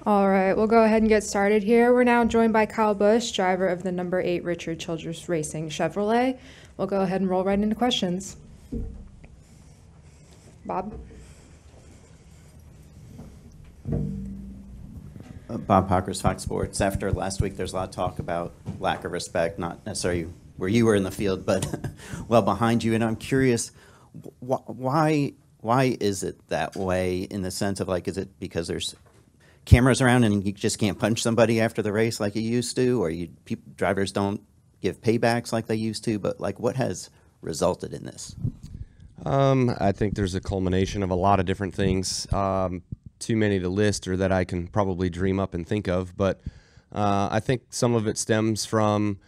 All right, we'll go ahead and get started here. We're now joined by Kyle Busch, driver of the number 8 Richard Childress Racing Chevrolet. We'll go ahead and roll right into questions. Bob? Bob Pockers, Fox Sports. After last week, there's a lot of talk about lack of respect, not necessarily where you were in the field, but well behind you. And I'm curious, why is it that way in the sense of, like, is it because there's cameras around and you just can't punch somebody after the race like you used to, or drivers don't give paybacks like they used to? But, like, what has resulted in this? I think there's a culmination of a lot of different things. Too many to list or that I can probably dream up and think of, but I think some of it stems from,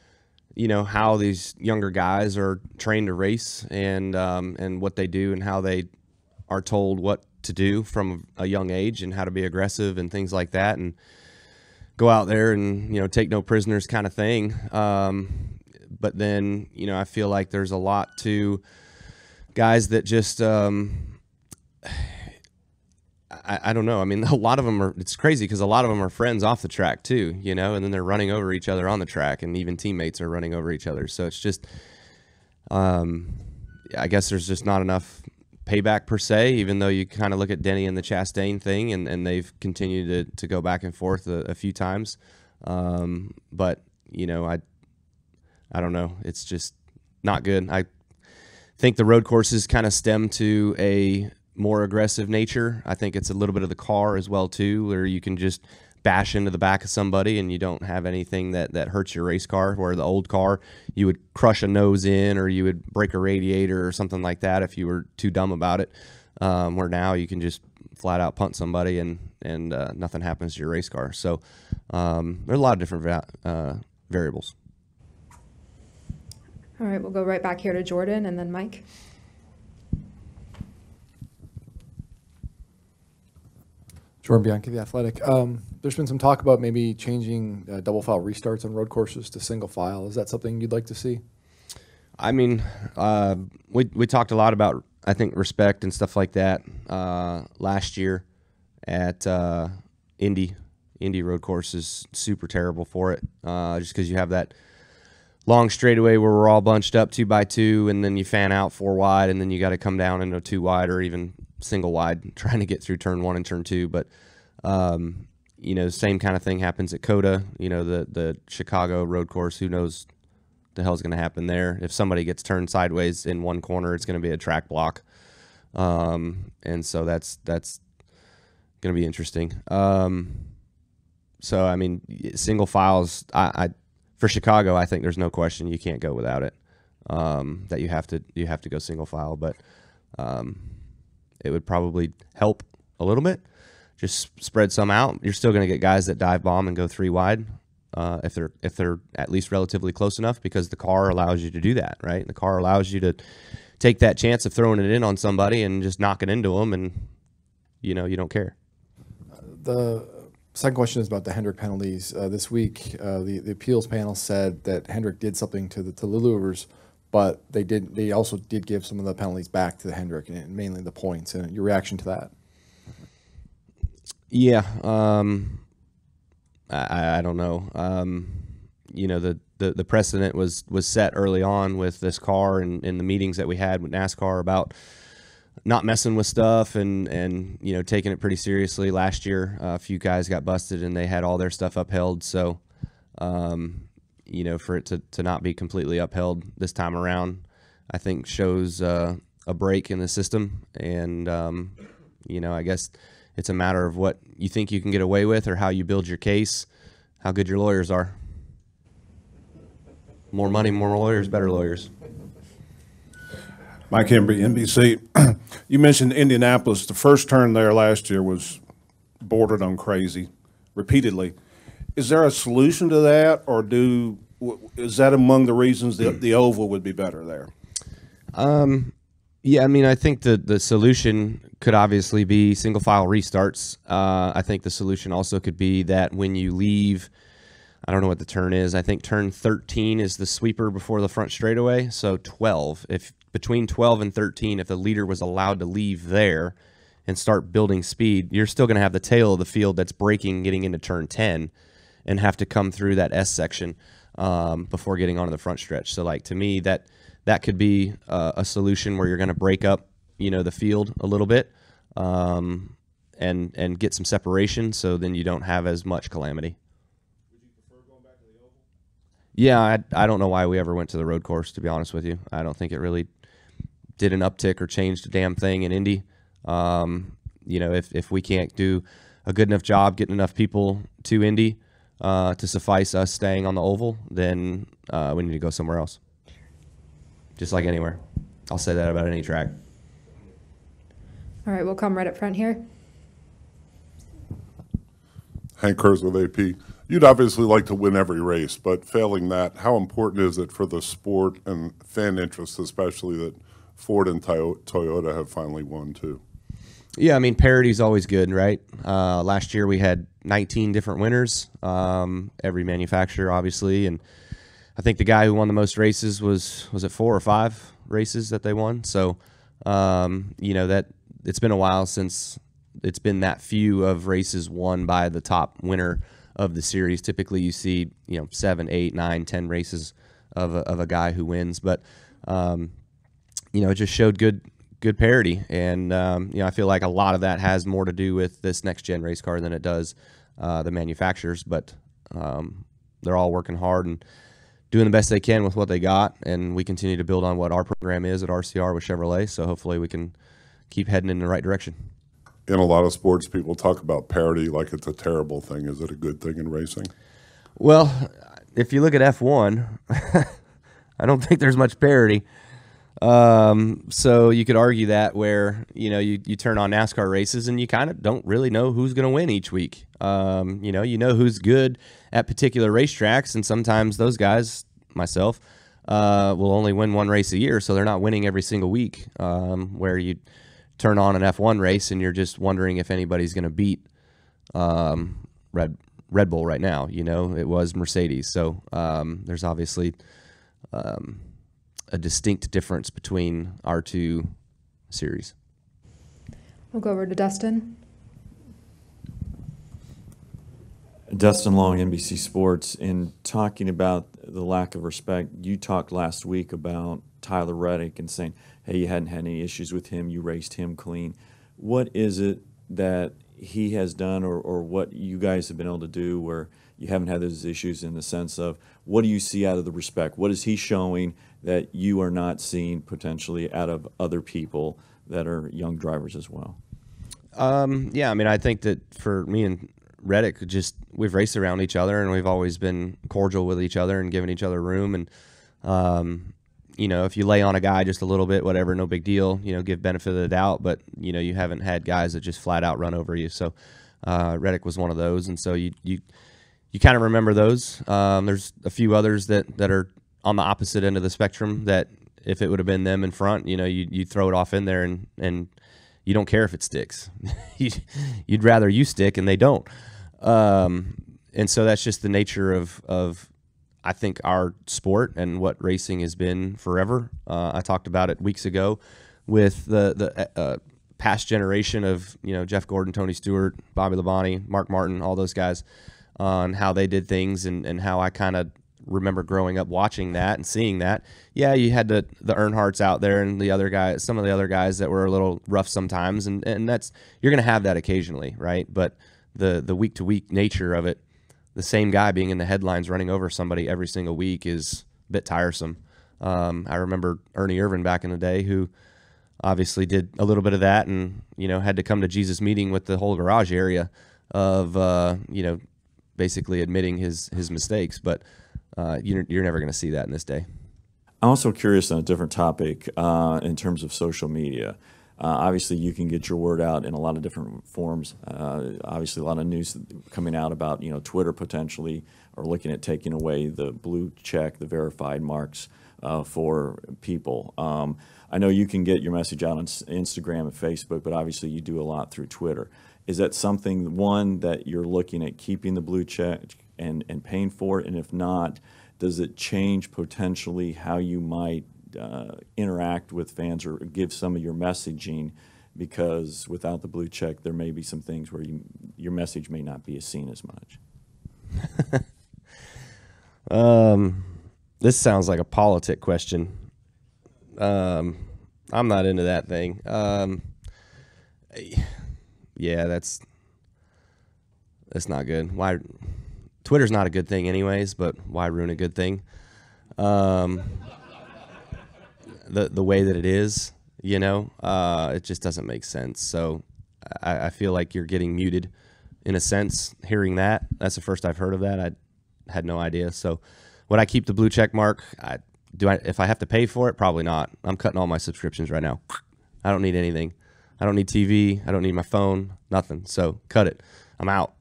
how these younger guys are trained to race and what they do and how they are told what to do from a young age and how to be aggressive and things like that, and go out there and take no prisoners kind of thing. But then I feel like there's a lot to guys that just I don't know. I mean, a lot of them are, it's crazy because a lot of them are friends off the track too, and then they're running over each other on the track, and even teammates are running over each other. So it's just, I guess there's just not enough payback per se, even though you kind of look at Denny and the Chastain thing, and they've continued to go back and forth a few times. But, I don't know. It's just not good. I think the road courses kind of stem to a more aggressive nature. I think it's a little bit of the car as well too, where you can just bash into the back of somebody and you don't have anything that hurts your race car, where the old car you would crush a nose in or you would break a radiator or something like that if you were too dumb about it, where now you can just flat out punt somebody and nothing happens to your race car. So there's a lot of different variables. All right, we'll go right back here to Jordan and then Mike. Jordan Bianchi, The Athletic. There's been some talk about maybe changing double file restarts on road courses to single file. Is that something you'd like to see? I mean, we talked a lot about, I think, respect and stuff like that last year at Indy. Indy road course is super terrible for it, just because you have that long straightaway where we're all bunched up 2 by 2, and then you fan out 4 wide, and then you got to come down into 2 wide or even single wide trying to get through turn 1 and turn 2. But same kind of thing happens at Coda, the Chicago road course. Who knows the hell's going to happen there? If somebody gets turned sideways in one corner, it's going to be a track block, and so that's going to be interesting. So I mean, single files, I for Chicago, I think there's no question you can't go without it, that you have to go single file. But it would probably help a little bit. Just spread some out. You're still going to get guys that dive bomb and go 3 wide if they're at least relatively close enough, because the car allows you to do that, right? The car allows you to take that chance of throwing it in on somebody and just knocking into them, and you don't care. The second question is about the Hendrick penalties. This week, the appeals panel said that Hendrick did something to the Luivers, but they also did give some of the penalties back to the Hendrick, and mainly the points. And your reaction to that? Yeah, I don't know. The precedent was set early on with this car and in the meetings that we had with NASCAR about not messing with stuff and taking it pretty seriously. Last year, a few guys got busted and they had all their stuff upheld. So, for it to not be completely upheld this time around, I think shows a break in the system. And, I guess it's a matter of what you think you can get away with or how you build your case, how good your lawyers are. More money, more lawyers, better lawyers. Mike Hembry, NBC. You mentioned Indianapolis. The first turn there last year was bordered on crazy repeatedly. Is there a solution to that, or is that among the reasons that the oval would be better there? Yeah, I mean, I think the solution could obviously be single file restarts. I think the solution also could be that when you leave, I don't know what the turn is. I think turn 13 is the sweeper before the front straightaway. So 12, if between 12 and 13, if the leader was allowed to leave there and start building speed, you're still going to have the tail of the field that's braking getting into turn 10 and have to come through that S section before getting onto the front stretch. So like to me, that could be a solution where you're going to break up, the field a little bit and get some separation, so then you don't have as much calamity. Would you prefer going back to the oval? Yeah, I don't know why we ever went to the road course, to be honest with you. I don't think it really did an uptick or changed a damn thing in Indy. If we can't do a good enough job getting enough people to Indy to suffice us staying on the oval, then we need to go somewhere else. Just like anywhere. I'll say that about any track. All right, we'll come right up front here. Hank Kurz with AP. You'd obviously like to win every race, but failing that, how important is it for the sport and fan interest, especially that Ford and Toyota have finally won too? Yeah, I mean, parity's always good, right? Last year we had 19 different winners, every manufacturer, obviously, and I think the guy who won the most races was it 4 or 5 races that they won? So, that it's been a while since it's been that few of races won by the top winner of the series. Typically, you see 7, 8, 9, 10 races of a guy who wins, but it just showed good parity, and I feel like a lot of that has more to do with this next gen race car than it does the manufacturers. But they're all working hard and doing the best they can with what they got, and we continue to build on what our program is at RCR with Chevrolet. So hopefully we can keep heading in the right direction. In a lot of sports, people talk about parity like it's a terrible thing. Is it a good thing in racing? Well, if you look at F1, I don't think there's much parity. So you could argue that where, you turn on NASCAR races and you kind of don't really know who's going to win each week. You know who's good at particular racetracks, and sometimes those guys, myself, will only win one race a year, so they're not winning every single week, where you turn on an F1 race and you're just wondering if anybody's going to beat Red Bull right now. It was Mercedes. So there's obviously a distinct difference between our two series. We'll go over to Dustin. Dustin Long, NBC Sports. In talking about the lack of respect, you talked last week about Tyler Reddick and saying, hey, you hadn't had any issues with him, you raced him clean. What is it that he has done or what you guys have been able to do where you haven't had those issues, in the sense of what do you see out of the respect? What is he showing that you are not seeing potentially out of other people that are young drivers as well? Yeah, I mean, I think that for me and Reddick, we've raced around each other and we've always been cordial with each other and given each other room. And, if you lay on a guy just a little bit, whatever, no big deal, give benefit of the doubt. But, you haven't had guys that just flat out run over you. So Reddick was one of those. And so you kind of remember those. There's a few others that are on the opposite end of the spectrum that if it would have been them in front, you throw it off in there and you don't care if it sticks. You'd rather you stick and they don't. And so that's just the nature of I think our sport and what racing has been forever. I talked about it weeks ago with the past generation of Jeff Gordon, Tony Stewart, Bobby Labonte, Mark Martin, all those guys, on how they did things and how I kind of remember growing up watching that and seeing that. Yeah, you had the Earnhardts out there and the other guys, some of the other guys that were a little rough sometimes, and that's, you're going to have that occasionally, right? But the week to week nature of it, the same guy being in the headlines running over somebody every single week is a bit tiresome. I remember Ernie Irvin back in the day, who obviously did a little bit of that and had to come to Jesus meeting with the whole garage area of basically admitting his mistakes. But you're never going to see that in this day. I'm also curious on a different topic in terms of social media. Obviously, you can get your word out in a lot of different forms. Obviously, a lot of news coming out about Twitter potentially or looking at taking away the blue check, the verified marks for people. I know you can get your message out on Instagram and Facebook, but obviously you do a lot through Twitter. Is that something, one, that you're looking at keeping the blue check and paying for it? And if not, does it change potentially how you might interact with fans or give some of your messaging because without the blue check, there may be some things where your message may not be seen as much. This sounds like a politic question. I'm not into that thing. Yeah, that's not good. Why? Twitter's not a good thing anyways, but why ruin a good thing? The way that it is, it just doesn't make sense. So I feel like you're getting muted in a sense hearing that. That's the first I've heard of that. I had no idea. So would I keep the blue check mark? If I have to pay for it? Probably not. I'm cutting all my subscriptions right now. I don't need anything. I don't need TV. I don't need my phone. Nothing. So cut it. I'm out.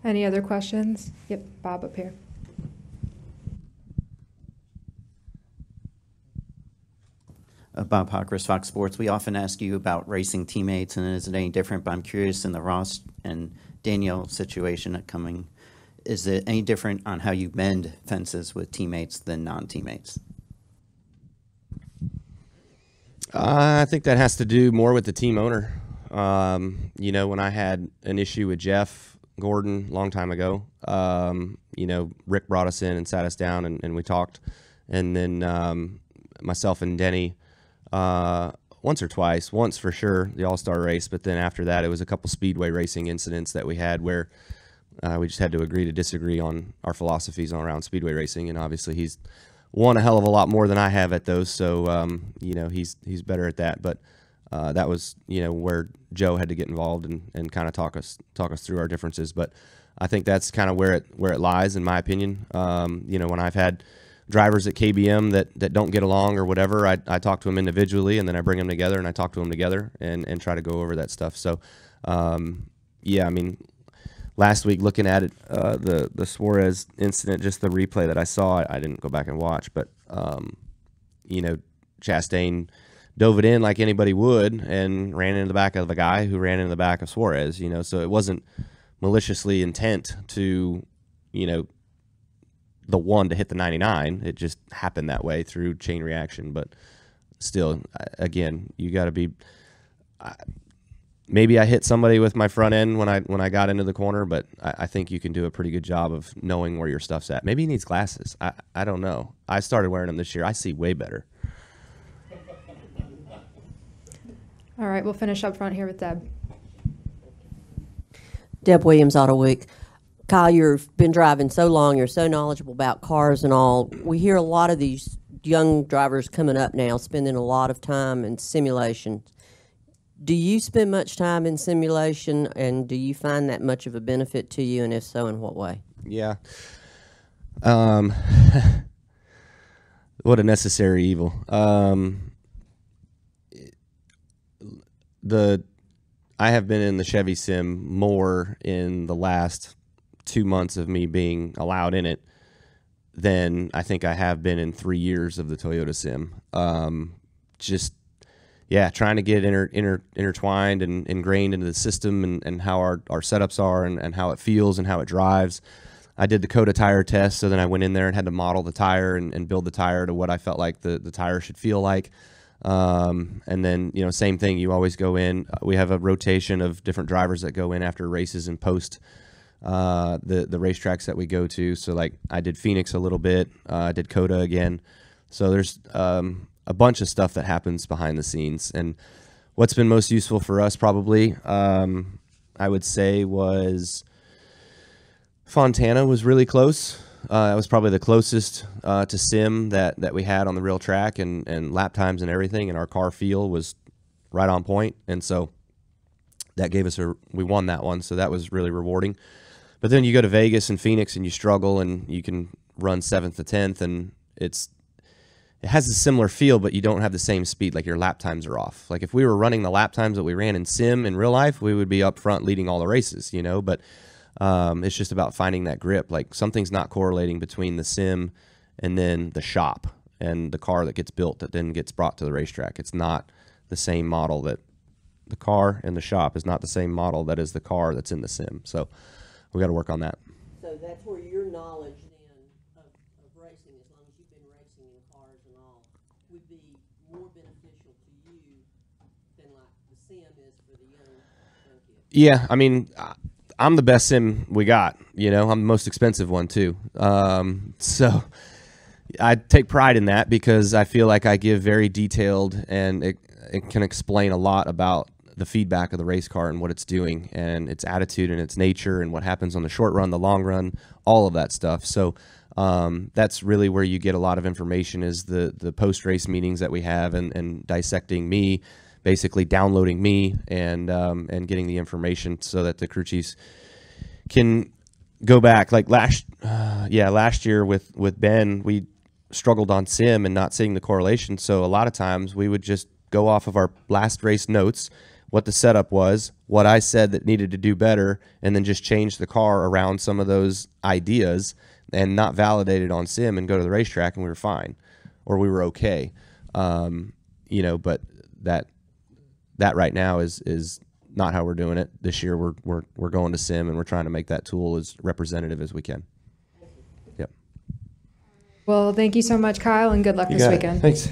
Any other questions? Yep, Bob up here. Bob Hockers, Fox Sports. We often ask you about racing teammates, and is it any different? But I'm curious in the Ross and Danielle situation coming, is it any different on how you mend fences with teammates than non-teammates? I think that has to do more with the team owner. When I had an issue with Jeff Gordon a long time ago, Rick brought us in and sat us down and we talked. And then myself and Denny, once or twice, once for sure, the All-Star race, but then after that it was a couple speedway racing incidents that we had where we just had to agree to disagree on our philosophies around speedway racing, and obviously he's won a hell of a lot more than I have at those, so he's better at that. But that was where Joe had to get involved and kind of talk us through our differences. But I think that's kind of where it lies, in my opinion. When I've had drivers at KBM that don't get along or whatever, I talk to them individually, and then I bring them together and I talk to them together and try to go over that stuff. So last week looking at it, the Suarez incident, just the replay that I saw, I didn't go back and watch, but Chastain dove it in like anybody would and ran into the back of a guy who ran into the back of Suarez, so it wasn't maliciously intent to, the one to hit the 99. It just happened that way through chain reaction. But still, again, you got to be. Maybe I hit somebody with my front end when I got into the corner, but I think you can do a pretty good job of knowing where your stuff's at. Maybe he needs glasses. I don't know. I started wearing them this year. I see way better. All right, we'll finish up front here with Deb. Deb Williams, Auto Week. Kyle, you've been driving so long. You're so knowledgeable about cars and all. We hear a lot of these young drivers coming up now spending a lot of time in simulation. Do you spend much time in simulation, and do you find that much of a benefit to you, and if so, in what way? Yeah. What a necessary evil. I have been in the Chevy sim more in the last 2 months of me being allowed in it than I think I have been in 3 years of the Toyota sim. Trying to get intertwined and ingrained into the system and how our setups are and how it feels and how it drives. I did the Coda tire test, so then I went in there and had to model the tire and build the tire to what I felt like the tire should feel like. And then, same thing, you always go in. We have a rotation of different drivers that go in after races and post the racetracks that we go to. So like I did Phoenix a little bit, I did Coda again. So there's a bunch of stuff that happens behind the scenes. And what's been most useful for us probably, I would say, was Fontana was really close. It was probably the closest to sim that we had on the real track, and lap times and everything, and our car feel was right on point. And so that gave us we won that one, so that was really rewarding. But then you go to Vegas and Phoenix and you struggle, and you can run 7th to 10th, and it has a similar feel, but you don't have the same speed. Like your lap times are off. Like if we were running the lap times that we ran in sim in real life, we would be up front leading all the races, but it's just about finding that grip. Like something's not correlating between the sim and then the shop and the car that gets built that then gets brought to the racetrack. It's not the same model. That the car in the shop is not the same model that is the car that's in the sim. So we got to work on that. So that's where your knowledge then of racing, as long as you've been racing in cars and all, would be more beneficial to you than like the sim is for the young kids? Yeah, I mean, I'm the best sim we got. You know, I'm the most expensive one too. So I take pride in that because I feel like I give very detailed and it can explain a lot about the feedback of the race car and what it's doing and its attitude and its nature and what happens on the short run, the long run, all of that stuff. So that's really where you get a lot of information is the post-race meetings that we have and dissecting me, basically downloading me and getting the information so that the crew chiefs can go back. Like last year with Ben, we struggled on sim and not seeing the correlation. So a lot of times we would just go off of our last race notes, what the setup was, what I said that needed to do better, and then just change the car around some of those ideas and not validate it on sim and go to the racetrack and we were fine or we were okay. You know, but that right now is not how we're doing it. This year we're going to sim and we're trying to make that tool as representative as we can. Yep. Well, thank you so much, Kyle, and good luck this got it. weekend. Thanks.